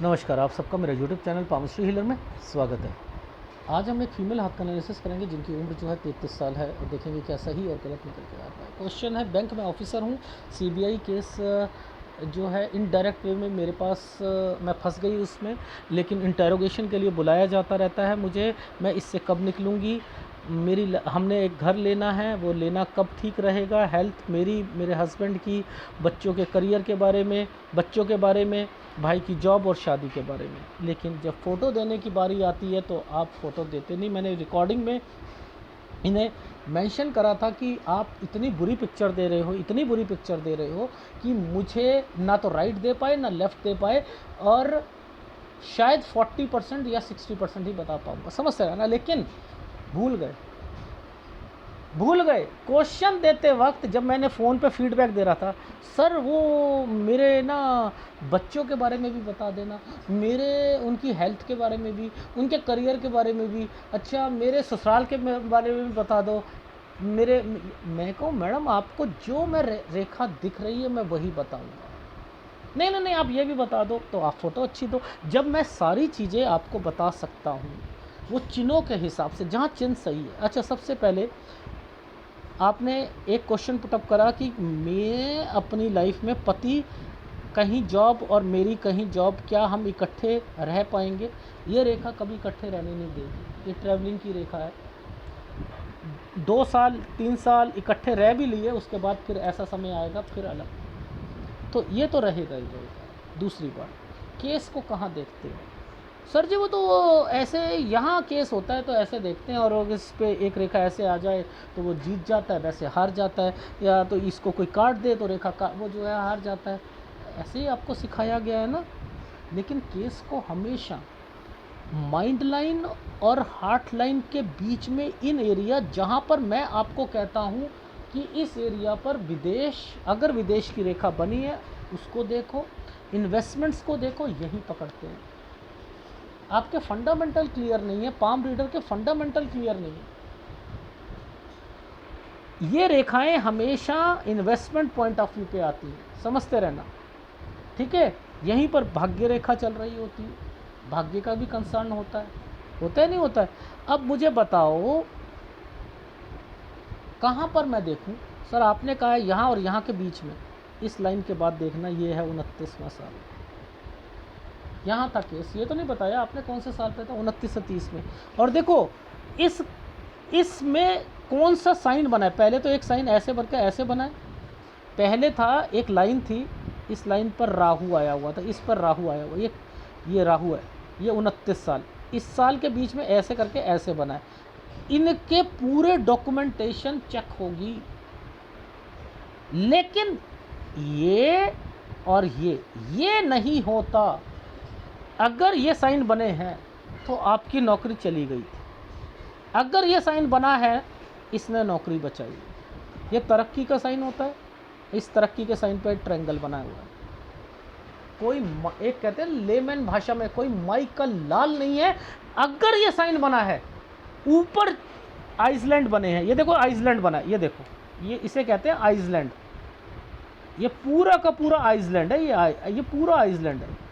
नमस्कार, आप सबका मेरे यूट्यूब चैनल पामश्री हीलर में स्वागत है। आज हम एक फीमेल हाथ का एनालिसिस करेंगे जिनकी उम्र जो है 33 साल है और देखेंगे क्या सही और गलत निकल के आता है। क्वेश्चन है, बैंक में ऑफिसर हूँ, सीबीआई केस जो है इनडायरेक्ट वे में मेरे पास मैं फंस गई उसमें, लेकिन इंटेरोगेशन के लिए बुलाया जाता रहता है मुझे। मैं इससे कब निकलूँगी? हमने एक घर लेना है, वो लेना कब ठीक रहेगा? हेल्थ मेरी, मेरे हस्बैंड की, बच्चों के करियर के बारे में, बच्चों के बारे में, भाई की जॉब और शादी के बारे में। लेकिन जब फ़ोटो देने की बारी आती है तो आप फ़ोटो देते नहीं। मैंने रिकॉर्डिंग में इन्हें मेंशन करा था कि आप इतनी बुरी पिक्चर दे रहे हो, इतनी बुरी पिक्चर दे रहे हो कि मुझे ना तो राइट दे पाए ना लेफ़्ट दे पाए, और शायद 40% या 60% ही बता पाऊँगा, समझते हैं ना। लेकिन भूल गए क्वेश्चन देते वक्त। जब मैंने फ़ोन पे फीडबैक दे रहा था, सर वो मेरे ना बच्चों के बारे में भी बता देना, मेरे उनकी हेल्थ के बारे में भी, उनके करियर के बारे में भी, अच्छा मेरे ससुराल के बारे में भी बता दो। मैं कहूँ मैडम आपको जो मैं रेखा दिख रही है मैं वही बताऊँगा। नहीं, आप ये भी बता दो, तो आप फ़ोटो अच्छी दो। जब मैं सारी चीज़ें आपको बता सकता हूँ वो चिन्हों के हिसाब से, जहाँ चिन्ह सही है। अच्छा, सबसे पहले आपने एक क्वेश्चन पुटअप करा कि मैं अपनी लाइफ में पति कहीं जॉब और मेरी कहीं जॉब, क्या हम इकट्ठे रह पाएंगे? ये रेखा कभी इकट्ठे रहने नहीं देगी, ये ट्रैवलिंग की रेखा है। 2 साल 3 साल इकट्ठे रह भी लिए, उसके बाद फिर ऐसा समय आएगा फिर अलग, तो ये तो रहेगा ही रहेगा। दूसरी बात, केस को कहाँ देखते हैं? सर जी वो तो ऐसे यहाँ केस होता है तो ऐसे देखते हैं, और इस पे एक रेखा ऐसे आ जाए तो वो जीत जाता है, वैसे हार जाता है, या तो इसको कोई काट दे तो रेखा का वो जो है हार जाता है। ऐसे ही आपको सिखाया गया है ना। लेकिन केस को हमेशा माइंड लाइन और हार्ट लाइन के बीच में, इन एरिया जहाँ पर मैं आपको कहता हूँ कि इस एरिया पर अगर विदेश की रेखा बनी है उसको देखो, इन्वेस्टमेंट्स को देखो, यही पकड़ते हैं। आपके फंडामेंटल क्लियर नहीं है, पाम रीडर के फंडामेंटल क्लियर नहीं है। ये रेखाएं हमेशा इन्वेस्टमेंट पॉइंट ऑफ व्यू पे आती हैं, समझते रहना, ठीक है। यहीं पर भाग्य रेखा चल रही होती है, भाग्य का भी कंसर्न होता है नहीं होता है। अब मुझे बताओ कहाँ पर मैं देखूं? सर आपने कहा है यहाँ और यहाँ के बीच में, इस लाइन के बाद देखना, ये है 29वां साल, यहाँ था केस। ये तो नहीं बताया आपने कौन से साल पे था, 29 से 30 में। और देखो इसमें कौन सा साइन बना है? पहले तो एक साइन ऐसे बनकर ऐसे बना है, पहले था एक लाइन थी, इस लाइन पर राहु आया हुआ था, इस पर राहु आया हुआ, ये राहु है, ये 29 साल, इस साल के बीच में ऐसे करके ऐसे बना है। इनके पूरे डॉक्यूमेंटेशन चेक होगी, लेकिन ये और ये नहीं होता। अगर ये साइन बने हैं तो आपकी नौकरी चली गई थी। अगर ये साइन बना है, इसने नौकरी बचाई। ये तरक्की का साइन होता है, इस तरक्की के साइन पर ट्रायंगल बना हुआ है। कोई एक कहते हैं लेमैन भाषा में, कोई माई का लाल नहीं है। अगर ये साइन बना है, ऊपर आइसलैंड बने हैं, ये देखो आइसलैंड बना है, ये देखो, ये इसे कहते हैं आइसलैंड। ये पूरा का पूरा आइसलैंड है, ये पूरा आइसलैंड है,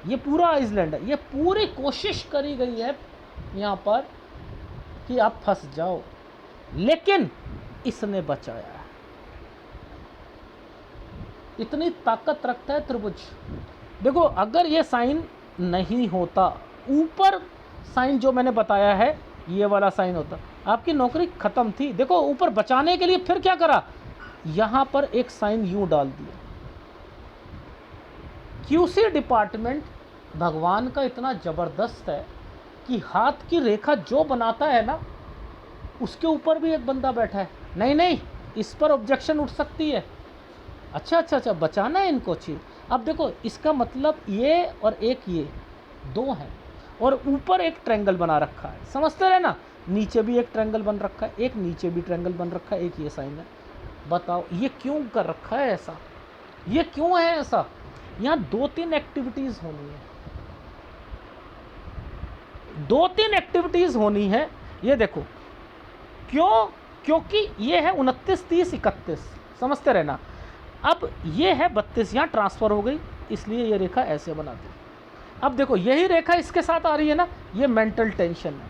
ये पूरा आइसलैंड है। ये पूरी कोशिश करी गई है यहाँ पर कि आप फंस जाओ, लेकिन इसने बचाया है। इतनी ताकत रखता है त्रिभुज। देखो अगर ये साइन नहीं होता, ऊपर साइन जो मैंने बताया है, ये वाला साइन होता, आपकी नौकरी खत्म थी। देखो ऊपर बचाने के लिए फिर क्या करा, यहाँ पर एक साइन यूं डाल दिया। क्यूसी डिपार्टमेंट भगवान का इतना ज़बरदस्त है कि हाथ की रेखा जो बनाता है ना, उसके ऊपर भी एक बंदा बैठा है। नहीं, इस पर ऑब्जेक्शन उठ सकती है। अच्छा, बचाना है इनको चीज़। अब देखो इसका मतलब ये और एक ये दो हैं, और ऊपर एक ट्रायंगल बना रखा है, समझते रहे ना। नीचे भी एक ट्रायंगल बन रखा है, एक नीचे भी ट्रायंगल बन रखा है, एक ये साइन है। बताओ ये क्यों कर रखा है ऐसा? ये क्यों है ऐसा? यहाँ 2-3 एक्टिविटीज़ होनी है, 2-3 एक्टिविटीज़ होनी है। ये देखो क्यों? क्योंकि ये है 29, 30, 31, समझते रहना। अब ये है 32, यहाँ ट्रांसफ़र हो गई, इसलिए ये रेखा ऐसे बना दी। अब देखो यही रेखा इसके साथ आ रही है ना, ये मेंटल टेंशन है,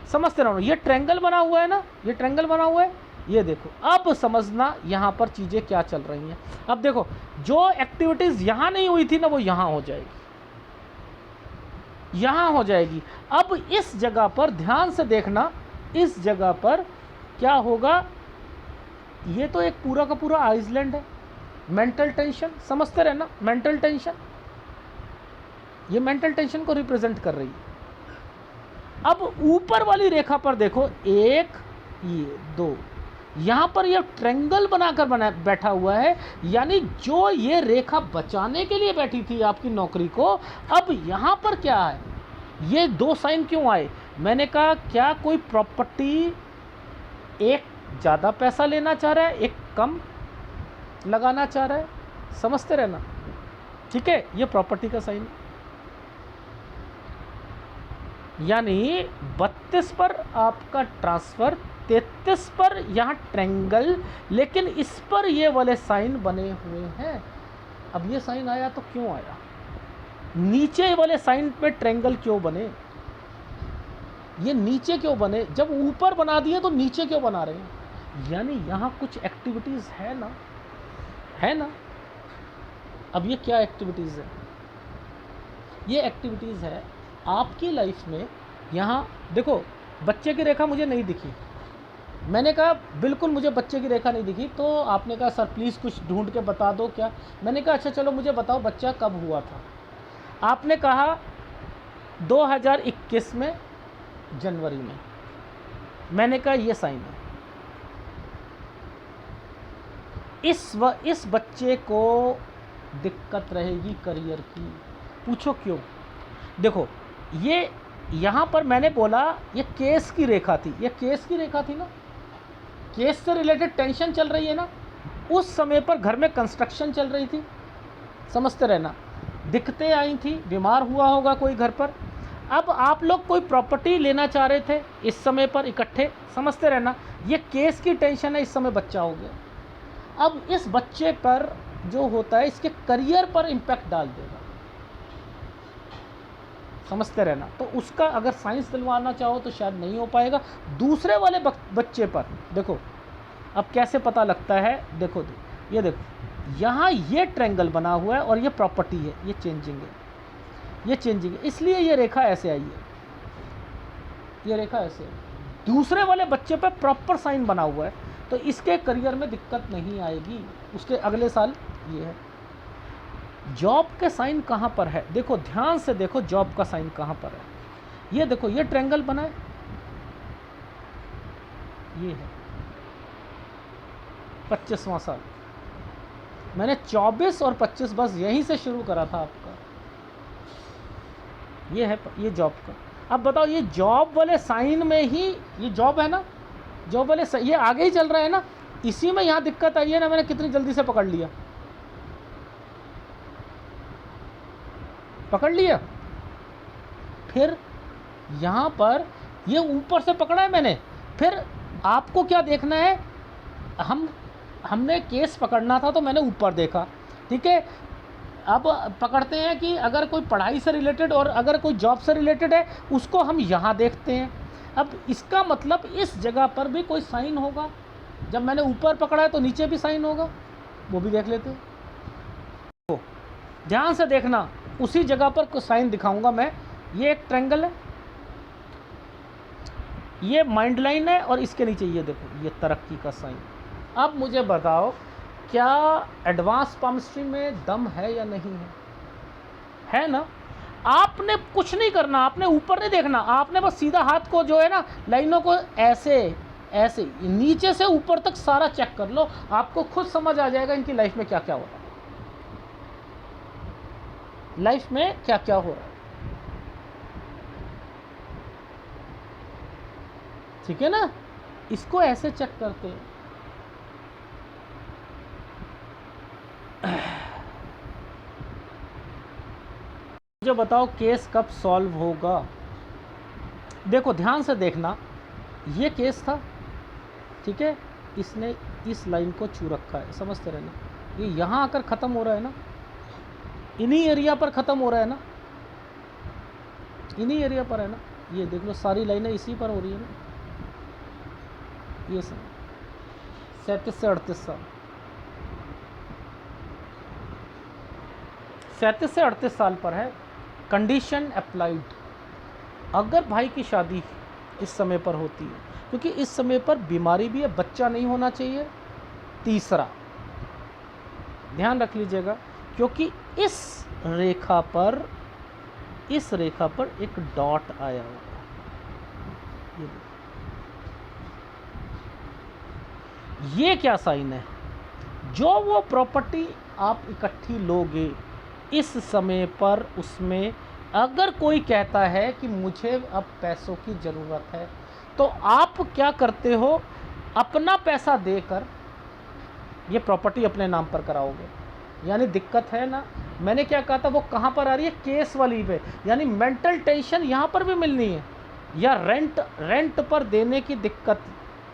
समझते रहो। ये ट्रायंगल बना हुआ है ना, ये ट्रायंगल बना हुआ है, ये देखो। अब समझना यहाँ पर चीज़ें क्या चल रही हैं। अब देखो जो एक्टिविटीज़ यहाँ नहीं हुई थी ना, वो यहाँ हो जाएगी, यहाँ हो जाएगी। अब इस जगह पर ध्यान से देखना, इस जगह पर क्या होगा, ये तो एक पूरा का पूरा आइसलैंड है, मेंटल टेंशन, समझते रहना, मेंटल टेंशन, ये मेंटल टेंशन को रिप्रेजेंट कर रही है। अब ऊपर वाली रेखा पर देखो, एक, ये दो, यहाँ पर ये ट्रायंगल बनाकर बैठा हुआ है, यानी जो ये रेखा बचाने के लिए बैठी थी आपकी नौकरी को, अब यहाँ पर क्या है, ये दो साइन क्यों आए? मैंने कहा क्या कोई प्रॉपर्टी एक ज़्यादा पैसा लेना चाह रहा है, एक कम लगाना चाह रहा है, समझते रहना, ठीक है। ये प्रॉपर्टी का साइन, यानी 32 पर आपका ट्रांसफ़र, 33 पर यहाँ ट्रायंगल, लेकिन इस पर ये वाले साइन बने हुए हैं। अब ये साइन आया तो क्यों आया? नीचे वाले साइन पे ट्रायंगल क्यों बने? ये नीचे क्यों बने? जब ऊपर बना दिए तो नीचे क्यों बना रहे हैं? यानी यहाँ कुछ एक्टिविटीज़ है ना, है ना। अब ये क्या एक्टिविटीज़ है? ये एक्टिविटीज़ है आपकी लाइफ में। यहाँ देखो बच्चे की रेखा मुझे नहीं दिखी, मैंने कहा बिल्कुल मुझे बच्चे की रेखा नहीं दिखी, तो आपने कहा सर प्लीज़ कुछ ढूंढ के बता दो क्या। मैंने कहा अच्छा चलो मुझे बताओ बच्चा कब हुआ था। आपने कहा 2021 में जनवरी में। मैंने कहा ये साइन है। इस बच्चे को दिक्कत रहेगी करियर की। पूछो क्यों? देखो ये यहाँ पर मैंने बोला ये केस की रेखा थी, ये केस की रेखा थी ना, केस से रिलेटेड टेंशन चल रही है ना। उस समय पर घर में कंस्ट्रक्शन चल रही थी, समझते रहना, दिक्कतें आई थी, बीमार हुआ होगा कोई घर पर। अब आप लोग कोई प्रॉपर्टी लेना चाह रहे थे इस समय पर इकट्ठे, समझते रहना, ये केस की टेंशन है, इस समय बच्चा हो गया। अब इस बच्चे पर जो होता है इसके करियर पर इम्पैक्ट डाल देगा, समझते रहना। तो उसका अगर साइंस दिलवाना चाहो तो शायद नहीं हो पाएगा। दूसरे वाले बच्चे पर देखो अब कैसे पता लगता है। देखो ये देखो यहाँ ये ट्रायंगल बना हुआ है और ये प्रॉपर्टी है, ये चेंजिंग है, ये चेंजिंग है, इसलिए ये रेखा ऐसे आई है, ये रेखा ऐसे है। दूसरे वाले बच्चे पर प्रॉपर साइन बना हुआ है, तो इसके करियर में दिक्कत नहीं आएगी उसके अगले साल। ये है जॉब के साइन कहाँ पर है, देखो ध्यान से देखो जॉब का साइन कहाँ पर है। ये देखो ये ट्रायंगल बना है, ये है 25वां साल। मैंने 24 और 25 बस यहीं से शुरू करा था आपका। ये है ये जॉब का। अब बताओ ये जॉब वाले साइन में ही ये जॉब है ना, जॉब वाले ये आगे ही चल रहा है ना, इसी में यहाँ दिक्कत आई है ना। मैंने कितनी जल्दी से पकड़ लिया, पकड़ लिया। फिर यहाँ पर ये ऊपर से पकड़ा है मैंने। फिर आपको क्या देखना है, हमने केस पकड़ना था तो मैंने ऊपर देखा, ठीक है। अब पकड़ते हैं कि अगर कोई पढ़ाई से रिलेटेड और अगर कोई जॉब से रिलेटेड है उसको हम यहाँ देखते हैं। अब इसका मतलब इस जगह पर भी कोई साइन होगा। जब मैंने ऊपर पकड़ा है तो नीचे भी साइन होगा, वो भी देख लेते हैं। तो ध्यान से देखना, उसी जगह पर कोई साइन दिखाऊंगा मैं। ये एक ट्रायंगल है, ये माइंड लाइन है और इसके नीचे ये देखो ये तरक्की का साइन। अब मुझे बताओ क्या एडवांस पामिस्ट्री में दम है या नहीं है? है ना। आपने कुछ नहीं करना, आपने ऊपर नहीं देखना, आपने बस सीधा हाथ को जो है ना लाइनों को ऐसे ऐसे नीचे से ऊपर तक सारा चेक कर लो, आपको खुद समझ आ जाएगा इनकी लाइफ में क्या क्या हो रहा है, लाइफ में क्या क्या हो रहा है, ठीक है ना। इसको ऐसे चेक करते हैं। मुझे बताओ केस कब सॉल्व होगा। देखो ध्यान से देखना, ये केस था, ठीक है, इसने इस लाइन को छू रखा है, समझते रहना। ये यहाँ आकर ख़त्म हो रहा है ना, इन्हीं एरिया पर ख़त्म हो रहा है ना, इन्हीं एरिया पर है ना, ये देख लो सारी लाइनें इसी पर हो रही है ना, ये सब 37 से 38 साल, 37 से 38 साल पर है। कंडीशन अप्लाइड, अगर भाई की शादी इस समय पर होती है, क्योंकि इस समय पर बीमारी भी है, बच्चा नहीं होना चाहिए। तीसरा ध्यान रख लीजिएगा, क्योंकि इस रेखा पर एक डॉट आया होगा, ये देखो, ये क्या साइन है? जो वो प्रॉपर्टी आप इकट्ठी लोगे इस समय पर, उसमें अगर कोई कहता है कि मुझे अब पैसों की ज़रूरत है, तो आप क्या करते हो, अपना पैसा देकर ये प्रॉपर्टी अपने नाम पर कराओगे। यानी दिक्कत है ना, मैंने क्या कहा था, वो कहाँ पर आ रही है, केस वाली पे, यानी मेंटल टेंशन यहाँ पर भी मिलनी है, या रेंट पर देने की दिक्कत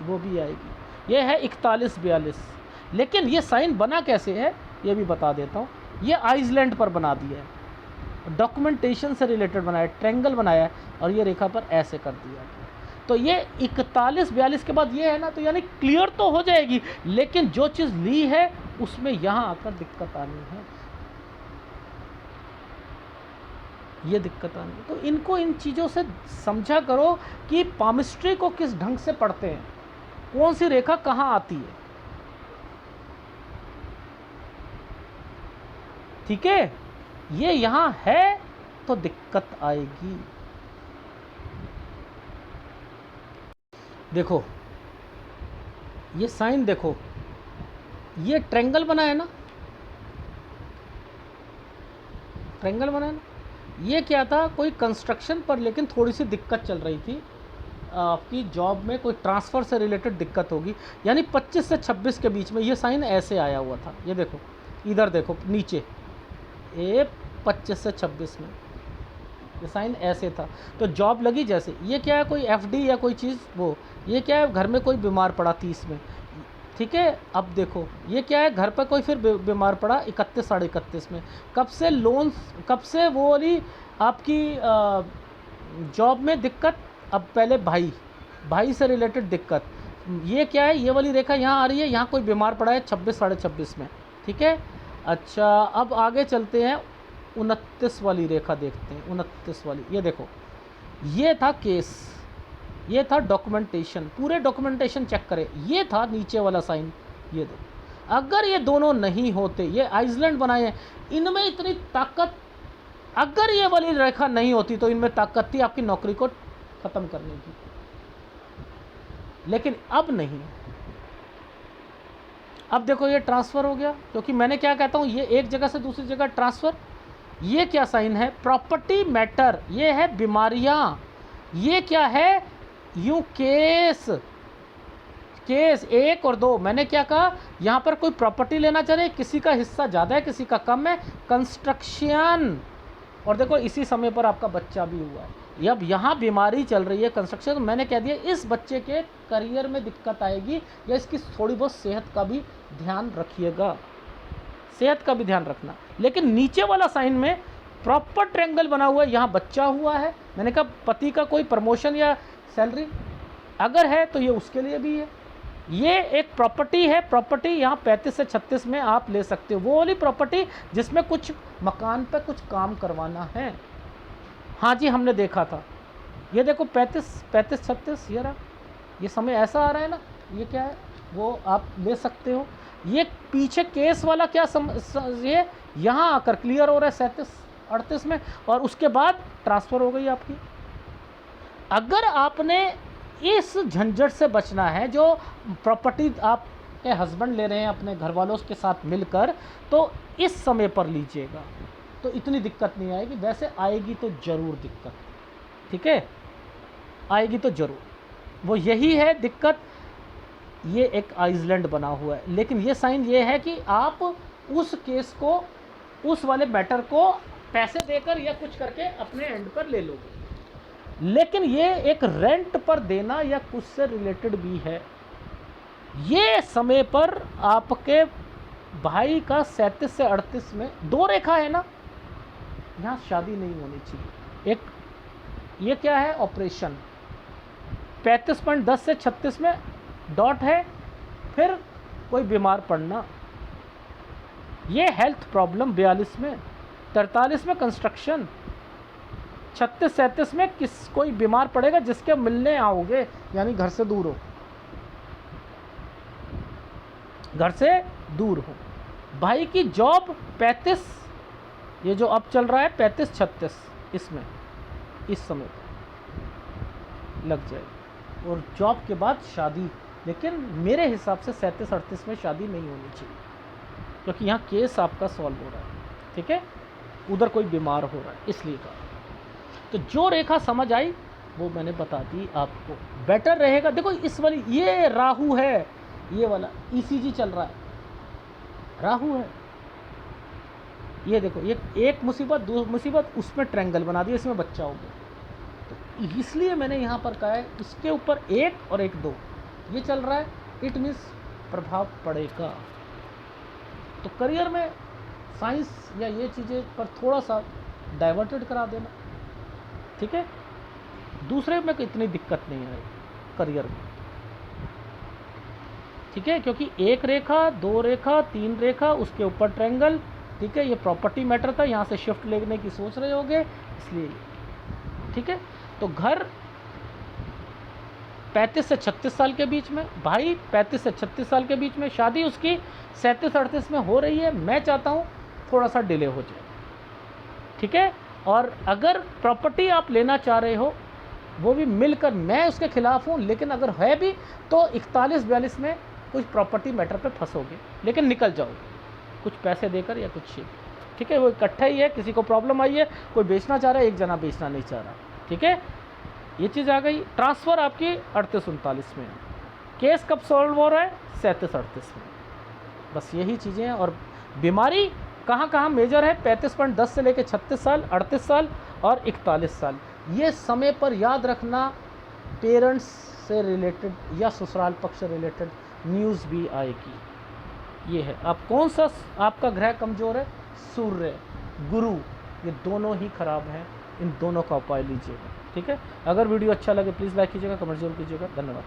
वो भी आएगी। ये है 41-42। लेकिन ये साइन बना कैसे है ये भी बता देता हूँ। ये आइसलैंड पर बना दिया है, डॉक्यूमेंटेशन से रिलेटेड बनाया, ट्रायंगल बनाया है, और ये रेखा पर ऐसे कर दिया। तो ये 41-42 के बाद ये है ना, तो यानी क्लियर तो हो जाएगी, लेकिन जो चीज़ ली है उसमें यहाँ आकर दिक्कत आनी है, ये दिक्कत आनी है। तो इनको, इन चीज़ों से समझा करो कि पामिस्ट्री को किस ढंग से पढ़ते हैं, कौन सी रेखा कहाँ आती है, ठीक है। ये यहाँ है तो दिक्कत आएगी। देखो ये साइन, देखो ये ट्रायंगल बना है ना, ट्रायंगल बना है ना, ये क्या था, कोई कंस्ट्रक्शन पर, लेकिन थोड़ी सी दिक्कत चल रही थी आपकी जॉब में, कोई ट्रांसफ़र से रिलेटेड दिक्कत होगी, यानी 25 से 26 के बीच में ये साइन ऐसे आया हुआ था। ये देखो इधर देखो नीचे, ये 25 से 26 में ये साइन ऐसे था, तो जॉब लगी जैसे। ये क्या है, कोई एफडी या कोई चीज़, वो ये क्या है, घर में कोई बीमार पड़ा 30 में, ठीक है। अब देखो ये क्या है, घर पर कोई फिर बीमार पड़ा 31 साढ़े 31 में। कब से लोन, कब से वो वाली आपकी जॉब में दिक्कत, अब पहले भाई से रिलेटेड दिक्कत। ये क्या है, ये वाली रेखा यहाँ आ रही है, यहाँ कोई बीमार पड़ा है 26 साढ़े 26 में, ठीक है। अच्छा अब आगे चलते हैं, 29 वाली रेखा देखते हैं, 29 वाली, ये देखो ये था केस, ये था डॉक्यूमेंटेशन, पूरे डॉक्यूमेंटेशन चेक करें, ये था नीचे वाला साइन, ये देखो। अगर ये दोनों नहीं होते, ये आइसलैंड बनाए हैं, इनमें इतनी ताकत, अगर ये वाली रेखा नहीं होती तो इनमें ताकत थी आपकी नौकरी को ख़त्म करने की, लेकिन अब नहीं। अब देखो ये ट्रांसफ़र हो गया, क्योंकि मैंने क्या कहता हूँ, ये एक जगह से दूसरी जगह ट्रांसफ़र। ये क्या साइन है, प्रॉपर्टी मैटर, ये है बीमारियाँ। ये क्या है, यूँ केस 1 और 2। मैंने क्या कहा, यहाँ पर कोई प्रॉपर्टी लेना चाह रहे, किसी का हिस्सा ज़्यादा है किसी का कम है, कंस्ट्रक्शन। और देखो इसी समय पर आपका बच्चा भी हुआ है, अब यहाँ बीमारी चल रही है, कंस्ट्रक्शन। तो मैंने कह दिया इस बच्चे के करियर में दिक्कत आएगी, या इसकी थोड़ी बहुत सेहत का भी ध्यान रखिएगा, सेहत का भी ध्यान रखना। लेकिन नीचे वाला साइन में प्रॉपर ट्रायंगल बना हुआ है, यहाँ बच्चा हुआ है। मैंने कहा पति का कोई प्रमोशन या सैलरी अगर है तो ये उसके लिए भी है। ये एक प्रॉपर्टी है, प्रॉपर्टी यहाँ 35 से 36 में आप ले सकते हो, वो वाली प्रॉपर्टी जिसमें कुछ मकान पे कुछ काम करवाना है। हाँ जी हमने देखा था, ये देखो 35-36 ये रहा, ये समय ऐसा आ रहा है ना, ये क्या है वो आप ले सकते हो। ये पीछे केस वाला क्या ये यहाँ आकर क्लियर हो रहा है 37-38 में, और उसके बाद ट्रांसफ़र हो गई आपकी। अगर आपने इस झंझट से बचना है, जो प्रॉपर्टी आपके हस्बैंड ले रहे हैं अपने घर वालों के साथ मिलकर, तो इस समय पर लीजिएगा तो इतनी दिक्कत नहीं आएगी। वैसे आएगी तो ज़रूर दिक्कत, ठीक है, आएगी तो ज़रूर, वो यही है दिक्कत। ये एक आइसलैंड बना हुआ है, लेकिन ये साइन ये है कि आप उस केस को, उस वाले मैटर को पैसे देकर या कुछ करके अपने एंड पर ले लोगे। लेकिन ये एक रेंट पर देना या कुछ से रिलेटेड भी है। ये समय पर आपके भाई का 37 से 38 में 2 रेखा है ना, यहाँ शादी नहीं होनी चाहिए। एक ये क्या है? ऑपरेशन। 35.10 से 36 में डॉट है, फिर कोई बीमार पड़ना। ये हेल्थ प्रॉब्लम 42 में, 43 में कंस्ट्रक्शन, 36-37 में कोई बीमार पड़ेगा जिसके मिलने आओगे, यानी घर से दूर हो, घर से दूर हो। भाई की जॉब 35, ये जो अब चल रहा है 35-36, इसमें इस समय लग जाएगी। और जॉब के बाद शादी, लेकिन मेरे हिसाब से 37-38 में शादी नहीं होनी चाहिए, क्योंकि यहाँ केस आपका सॉल्व हो रहा है, ठीक है, उधर कोई बीमार हो रहा है, इसलिए कहा। तो जो रेखा समझ आई वो मैंने बता दी आपको, बेटर रहेगा। देखो इस वाली, ये राहु है, ये वाला ECG चल रहा है, राहु है। ये देखो, ये एक मुसीबत, दो मुसीबत, उसमें ट्रायंगल बना दिया, इसमें बच्चा हो गया। तो इसलिए मैंने यहाँ पर कहा है इसके ऊपर 1 और 1-2 ये चल रहा है, इट मीन्स प्रभाव पड़ेगा। तो करियर में साइंस या ये चीज़ें पर थोड़ा सा डाइवर्टेड करा देना, ठीक है। दूसरे में इतनी दिक्कत नहीं है करियर में, ठीक है, क्योंकि 1 रेखा, 2 रेखा, 3 रेखा, उसके ऊपर ट्रायंगल, ठीक है। ये प्रॉपर्टी मैटर था, यहाँ से शिफ्ट लेने की सोच रहे होगे, इसलिए, ठीक है। तो घर 35 से 36 साल के बीच में, भाई 35 से 36 साल के बीच में, शादी उसकी 37-38 में हो रही है। मैं चाहता हूँ थोड़ा सा डिले हो जाए, ठीक है। और अगर प्रॉपर्टी आप लेना चाह रहे हो, वो भी मिलकर, मैं उसके खिलाफ हूँ, लेकिन अगर है भी तो 41-42 में कुछ प्रॉपर्टी मैटर पे फंसोगे, लेकिन निकल जाओगे कुछ पैसे देकर या कुछ, ठीक है। वो इकट्ठा ही है, किसी को प्रॉब्लम आई है, कोई बेचना चाह रहा है, एक जना बेचना नहीं चाह रहा, ठीक है। ये चीज़ आ गई। ट्रांसफ़र आपकी 38-39 में, केस कब सॉल्व हो रहा है? 37-38 में। बस यही चीज़ें हैं। और बीमारी कहाँ कहाँ मेजर है? 35.10 से लेकर 36 साल, 38 साल और 41 साल। ये समय पर याद रखना, पेरेंट्स से रिलेटेड या ससुराल पक्ष से रिलेटेड न्यूज़ भी आएगी। ये है। अब कौन सा आपका ग्रह कमज़ोर है? सूर्य, गुरु, ये दोनों ही खराब हैं, इन दोनों का उपाय लीजिएगा, ठीक है। अगर वीडियो अच्छा लगे प्लीज़ लाइक कीजिएगा, कमेंट जरूर कीजिएगा। धन्यवाद।